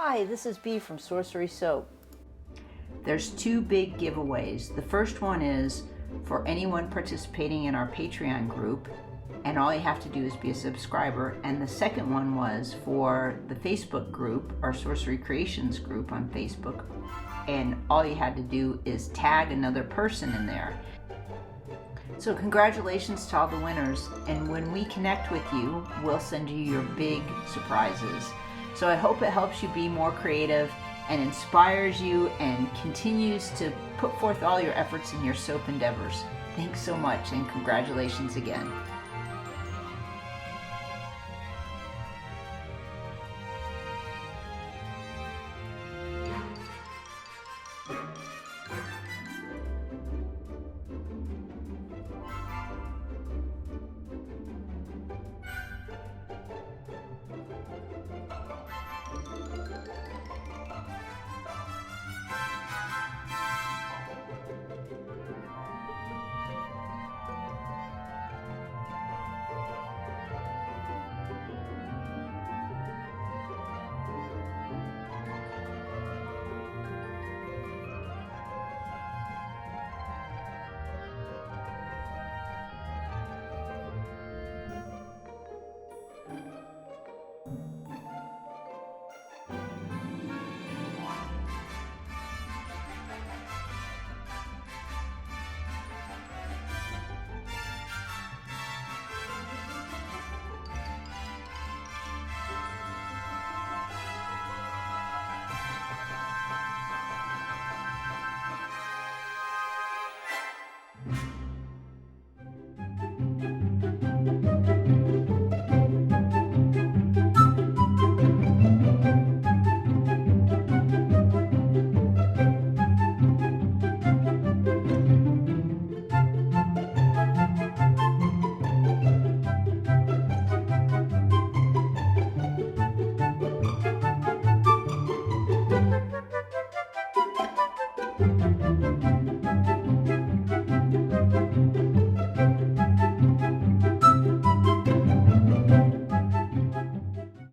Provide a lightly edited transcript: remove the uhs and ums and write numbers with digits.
Hi, this is Bee from Sorcery Soap. There's two big giveaways. The first one is for anyone participating in our Patreon group, and all you have to do is be a subscriber. And the second one was for the Facebook group, our Sorcery Creations group on Facebook, and all you had to do is tag another person in there. So congratulations to all the winners, and when we connect with you, we'll send you your big surprises. So I hope it helps you be more creative and inspires you and continues to put forth all your efforts in your soap endeavors. Thanks so much, and congratulations again.